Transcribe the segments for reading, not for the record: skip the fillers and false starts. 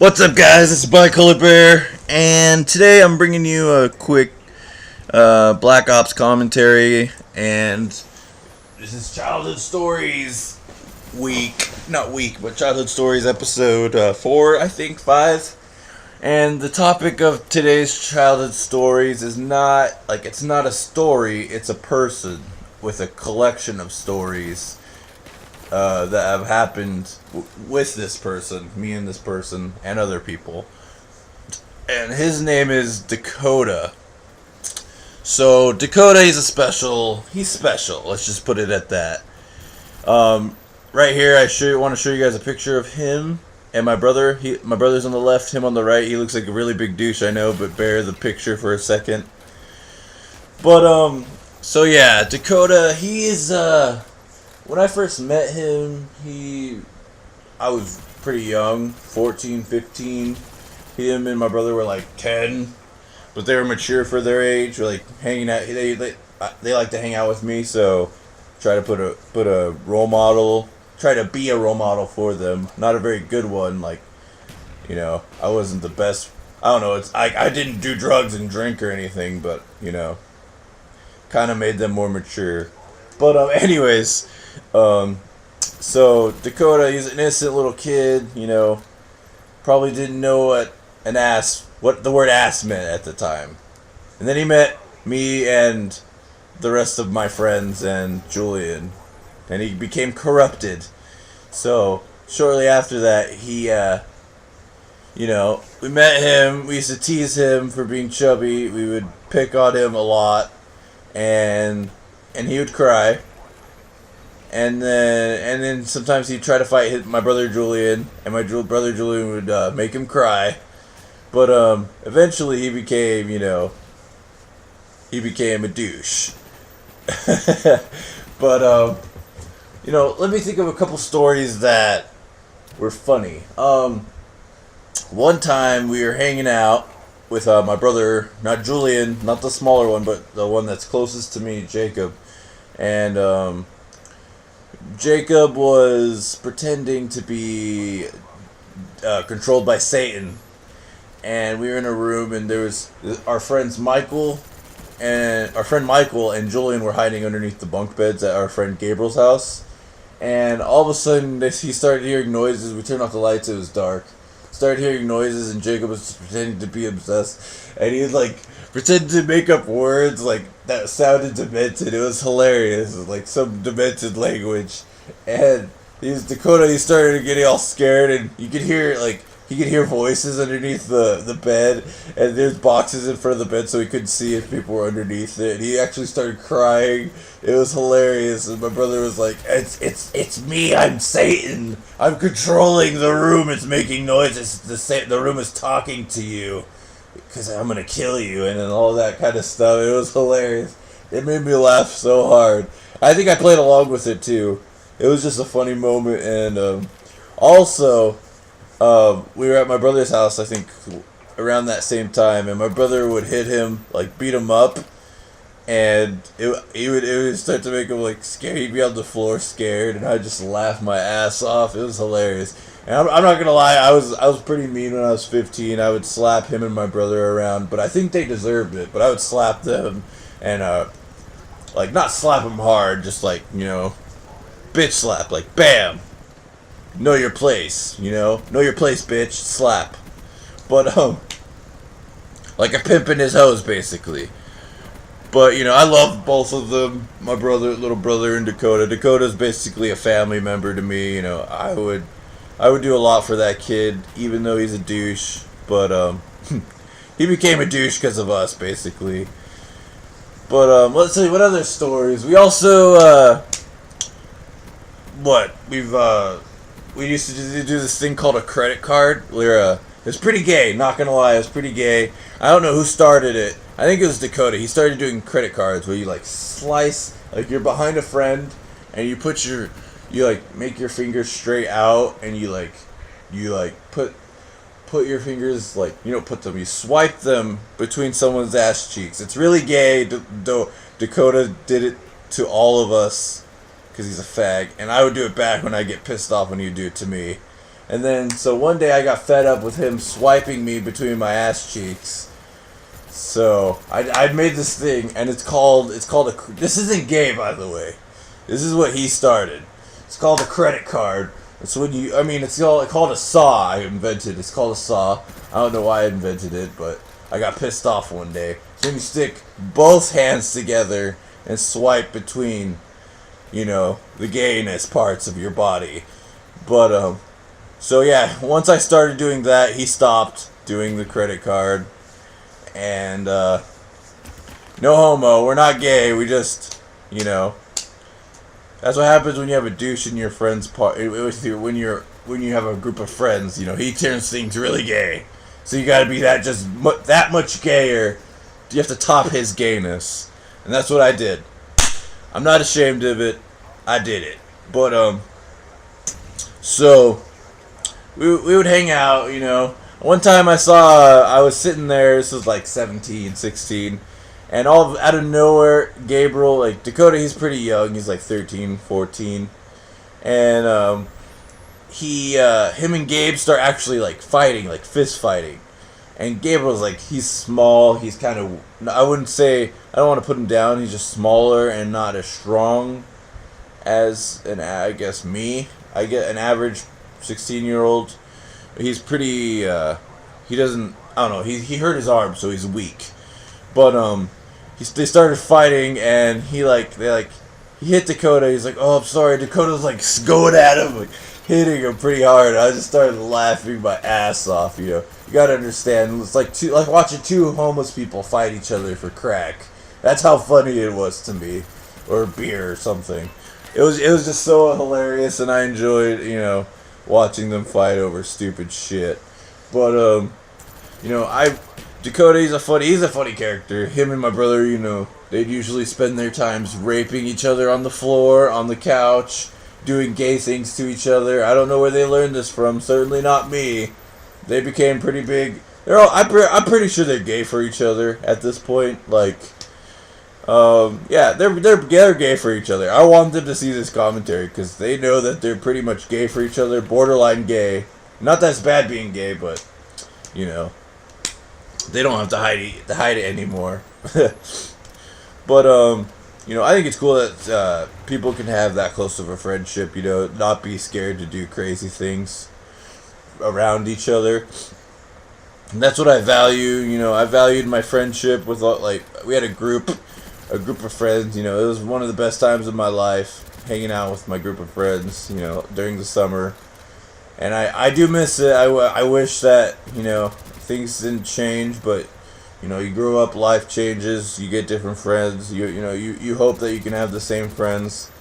What's up, guys? It's Bicolor Bear, and today I'm bringing you a quick Black Ops commentary, and this is Childhood Stories week. Not week, but Childhood Stories episode 4, I think, 5. And the topic of today's Childhood Stories is it's not a story, it's a person with a collection of stories that have happened with this person, me and this person, and other people. And his name is Dakota. So Dakota, he's special. Let's just put it at that. Right here, I want to show you guys a picture of him and my brother. My brother's on the left, him on the right. He looks like a really big douche, I know, but bear the picture for a second. But so yeah, Dakota, he is when I first met him, I was pretty young, 14, 15. Him and my brother were like 10, but they were mature for their age. Were like hanging out. They like to hang out with me, so try to put a role model. Try to be a role model for them. Not a very good one. Like, I wasn't the best. I don't know. I didn't do drugs and drink or anything, but kind of made them more mature. But anyways, so Dakota, he's an innocent little kid, probably didn't know what the word ass meant at the time. And then he met me and the rest of my friends and Julian, and he became corrupted. So shortly after that, we met him. We used to tease him for being chubby. We would pick on him a lot, and he would cry. And then sometimes he'd try to fight my brother Julian, and my brother Julian would make him cry. But eventually he became a douche. But let me think of a couple stories that were funny. One time we were hanging out with my brother, not Julian, not the smaller one, but the one that's closest to me, Jacob, and Jacob was pretending to be controlled by Satan, and we were in a room, and there was our friend Michael and Julian were hiding underneath the bunk beds at our friend Gabriel's house, and all of a sudden he started hearing noises. We turned off the lights; it was dark. Started hearing noises, and Jacob was pretending to be obsessed, and he was pretended to make up words that sounded demented. It was hilarious, like some demented language. And Dakota. He started getting all scared, and you could hear he could hear voices underneath the bed, and there's boxes in front of the bed, so he couldn't see if people were underneath it. And he actually started crying. It was hilarious, and my brother was like, "It's me. I'm Satan. I'm controlling the room. It's making noise. The room is talking to you, because I'm gonna kill you," and then all that kind of stuff. It was hilarious. It made me laugh so hard. I think I played along with it too. It was just a funny moment, and also. We were at my brother's house, I think, around that same time, and my brother would hit him, beat him up, and it would start to make him scared. He'd be on the floor scared, and I'd just laugh my ass off. It was hilarious. And I'm not gonna lie, I was pretty mean when I was 15. I would slap him and my brother around, but I think they deserved it. But I would slap them, and not slap them hard, just bitch slap, bam. Know your place, know your place, bitch. Slap. But like a pimp in his hose, basically. But I love both of them. My little brother, and Dakota. Dakota's basically a family member to me. I would do a lot for that kid, even though he's a douche. But he became a douche because of us, basically. But let's see, what other stories? We also we used to do this thing called a credit card. It was pretty gay, not gonna lie, it was pretty gay. I don't know who started it. I think it was Dakota. He started doing credit cards where you slice, you're behind a friend, and you make your fingers straight out, and you put your fingers, you don't put them, you swipe them between someone's ass cheeks. It's really gay. Dakota did it to all of us because he's a fag, and I would do it back when I get pissed off when you do it to me. And then, so one day I got fed up with him swiping me between my ass cheeks. So I made this thing, and it's called this isn't gay, by the way. This is what he started. It's called a credit card. It's when you, it's called a saw. I invented. It's called a saw. I don't know why I invented it, but I got pissed off one day. So when you stick both hands together and swipe between, the gayness parts of your body. But so yeah, once I started doing that, he stopped doing the credit card. And no homo, we're not gay. We just, that's what happens when you have a douche in your friend's part. When you have a group of friends, he turns things really gay. So you got to be that much gayer. You have to top his gayness, and that's what I did. I'm not ashamed of it. I did it. But so we would hang out. One time I was sitting there. This was like 17, 16. And out of nowhere, Gabriel, like Dakota, he's pretty young. He's like 13, 14. And him and Gabe start actually like fighting, like fist fighting. And Gabriel's like, he's small. He's kind of, I don't want to put him down. He's just smaller and not as strong as, I guess, me. I get an average 16-year-old. He's pretty, he doesn't, I don't know, he hurt his arm, so he's weak. But, they started fighting, and he hit Dakota. He's like, oh, I'm sorry. Dakota's like going at him, like hitting him pretty hard. I just started laughing my ass off. You gotta understand. It's like watching two homeless people fight each other for crack. That's how funny it was to me, or beer or something. It was just so hilarious, and I enjoyed watching them fight over stupid shit. But Dakota, he's a funny character. Him and my brother, they'd usually spend their times raping each other on the floor, on the couch, doing gay things to each other. I don't know where they learned this from. Certainly not me. They became pretty big. I'm pretty sure they're gay for each other at this point. Like, yeah, they're gay for each other. I want them to see this commentary because they know that they're pretty much gay for each other, borderline gay. Not that it's bad being gay, but they don't have to hide it anymore. But I think it's cool that people can have that close of a friendship. Not be scared to do crazy things around each other. And that's what I value. I valued my friendship with we had a group of friends. It was one of the best times of my life, hanging out with my group of friends. During the summer, and I do miss it. I wish that things didn't change, but you grow up, life changes, you get different friends. You hope that you can have the same friends.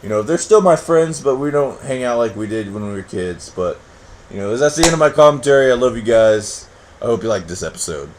They're still my friends, but we don't hang out like we did when we were kids. But that's the end of my commentary. I love you guys. I hope you liked this episode.